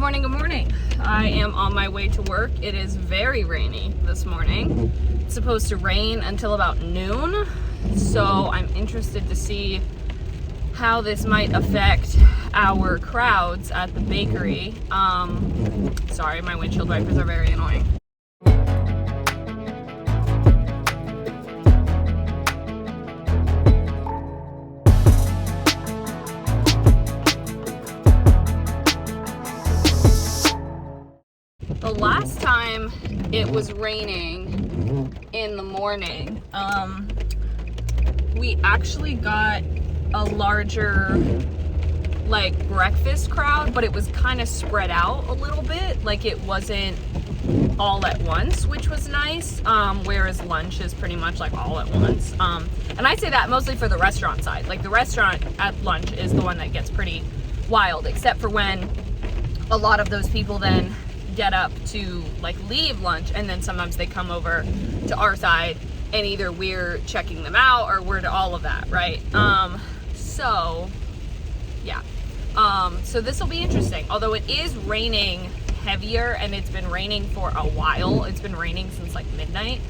morning, good morning. I am on my way to work. It is very rainy this morning. It's supposed to rain until about noon, so I'm interested to see how this might affect our crowds at the bakery. Sorry, my windshield wipers are very annoying. The last time it was raining in the morning, we actually got a larger like breakfast crowd, but it was kind of spread out a little bit. Like it wasn't all at once, which was nice. Whereas lunch is pretty much like all at once. And I say that mostly for the restaurant side. Like the restaurant at lunch is the one that gets pretty wild, except for when a lot of those people then get up to like leave lunch, and then sometimes they come over to our side and either we're checking them out or we're to all of that, right? So yeah, so this will be interesting, although it is raining heavier and it's been raining for a while. It's been raining since like midnight.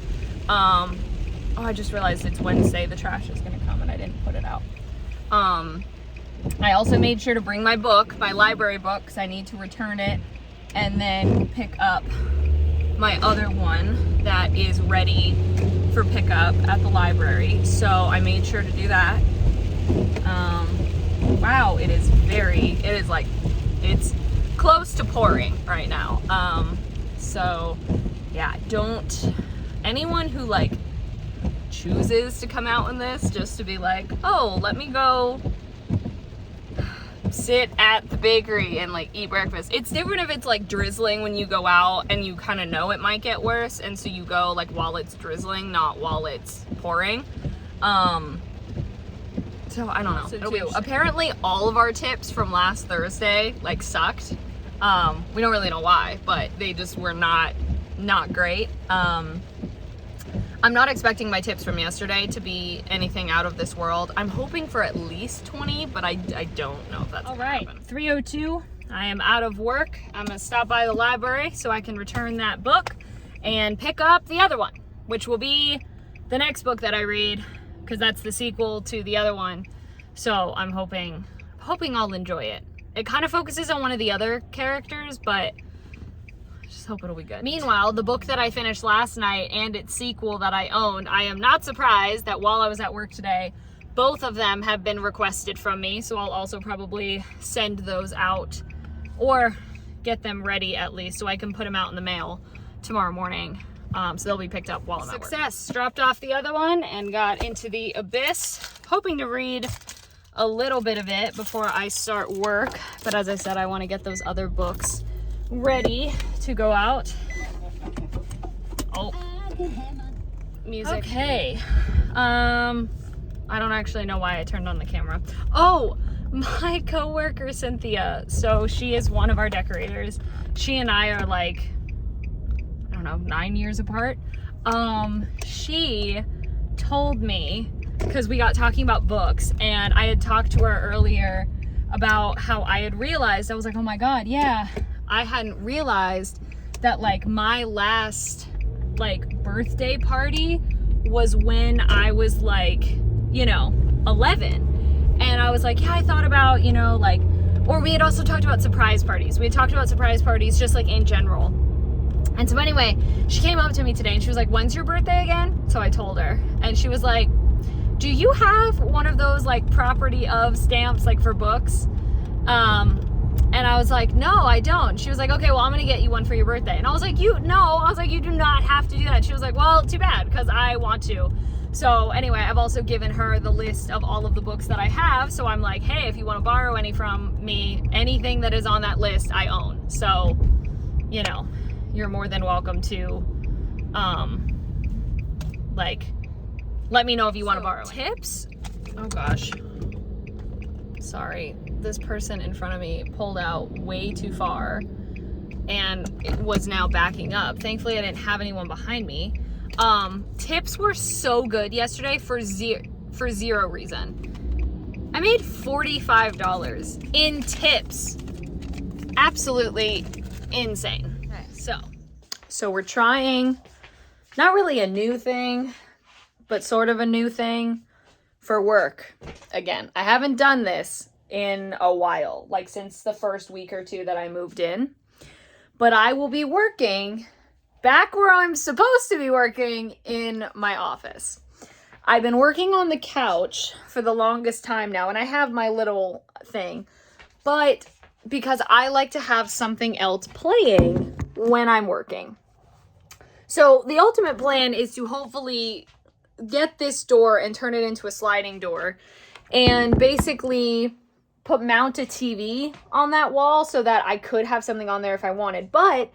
Oh, I just realized it's Wednesday. The trash is gonna come and I didn't put it out. I also made sure to bring my book, my library book, because I need to return it and then pick up my other one that is ready for pickup at the library. So I made sure to do that. Wow, it's close to pouring right now. So yeah, anyone who like chooses to come out in this just to be like, oh, let me go sit at the bakery and like eat breakfast. It's different if it's like drizzling when you go out and you kind of know it might get worse, and so you go like while it's drizzling, not while it's pouring. So I don't know. Apparently all of our tips from last Thursday like sucked. We don't really know why, but they just were not great. I'm not expecting my tips from yesterday to be anything out of this world. I'm hoping for at least 20, but I don't know if that's all right. 3:02, I am out of work. I'm gonna stop by the library so I can return that book and pick up the other one, which will be the next book that I read, because that's the sequel to the other one. So I'm hoping I'll enjoy it. It kind of focuses on one of the other characters, but just hope it'll be good. Meanwhile, the book that I finished last night and its sequel that I owned, I am not surprised that while I was at work today, both of them have been requested from me. So I'll also probably send those out or get them ready at least so I can put them out in the mail tomorrow morning. So they'll be picked up while I'm at work. Success, dropped off the other one and got into the abyss, hoping to read a little bit of it before I start work. But as I said, I want to get those other books ready to go out. Oh, music. Okay. I don't actually know why I turned on the camera. Oh, my coworker Cynthia. So she is one of our decorators. She and I are like, I don't know, 9 years apart. She told me, because we got talking about books, and I had talked to her earlier about how I had realized, I was like, oh my God, yeah. I hadn't realized that like my last like birthday party was when I was like, 11. And I was like, yeah, I thought about, like, or we had also talked about surprise parties. We had talked about surprise parties just like in general. And so anyway, she came up to me today and she was like, when's your birthday again? So I told her, and she was like, do you have one of those like property of stamps like for books? And I was like, no, I don't. She was like, okay, well, I'm gonna get you one for your birthday. And I was like, you do not have to do that. She was like, well, too bad, because I want to. So anyway, I've also given her the list of all of the books that I have. So I'm like, hey, if you want to borrow any from me, anything that is on that list, I own. So, you're more than welcome to, like, let me know if you want to borrow tips. Oh gosh. Sorry, this person in front of me pulled out way too far and it was now backing up. Thankfully, I didn't have anyone behind me. Tips were so good yesterday for zero reason. I made $45 in tips. absolutely insane. Okay, so we're trying, not really a new thing, but sort of a new thing for work. Again, I haven't done this in a while, like since the first week or two that I moved in. But I will be working back where I'm supposed to be working, in my office. I've been working on the couch for the longest time now, and I have my little thing, but because I like to have something else playing when I'm working. So the ultimate plan is to hopefully get this door and turn it into a sliding door, and basically mount a TV on that wall so that I could have something on there if I wanted. But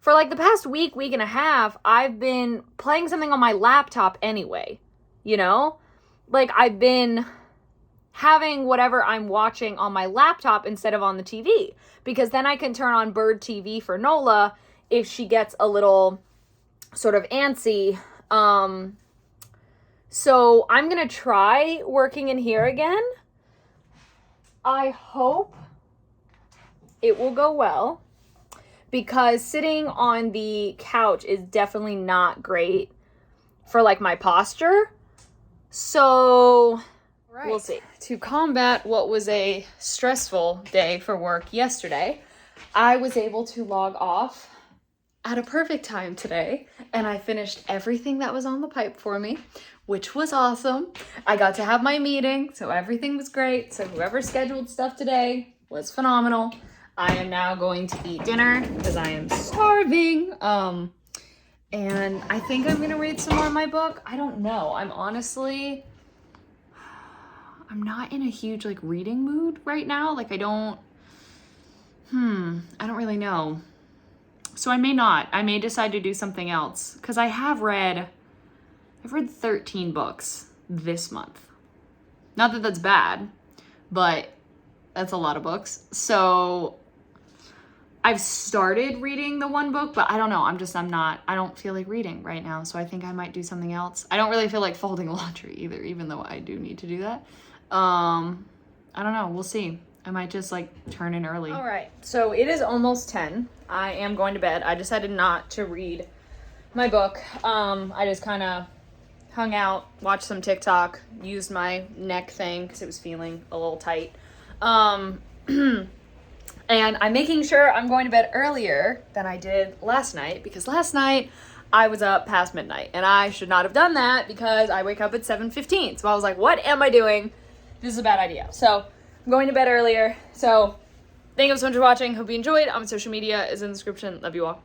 for like the past week and a half, I've been playing something on my laptop anyway, you know? Like I've been having whatever I'm watching on my laptop instead of on the TV, because then I can turn on Bird TV for Nola if she gets a little sort of antsy. So I'm gonna try working in here again. I hope it will go well, because sitting on the couch is definitely not great for like my posture. So we'll see. To combat what was a stressful day for work yesterday, I was able to log off at a perfect time today, and I finished everything that was on the pipe for me, which was awesome. I got to have my meeting, so everything was great. So whoever scheduled stuff today was phenomenal. I am now going to eat dinner because I am starving. And I think I'm gonna read some more of my book. I don't know. I'm not in a huge like reading mood right now. Like I don't really know. So I may decide to do something else, because I've read 13 books this month. Not that that's bad, but that's a lot of books. So I've started reading the one book, but I don't know. I don't feel like reading right now. So I think I might do something else. I don't really feel like folding laundry either, even though I do need to do that. I don't know. We'll see. I might just like turn in early. All right. So it is almost 10. I am going to bed. I decided not to read my book. I just kind of hung out, watched some TikTok, used my neck thing because it was feeling a little tight. And I'm making sure I'm going to bed earlier than I did last night, because last night I was up past midnight, and I should not have done that because I wake up at 7:15. So I was like, what am I doing? This is a bad idea. So I'm going to bed earlier. So thank you so much for watching. Hope you enjoyed. On social media is in the description. Love you all.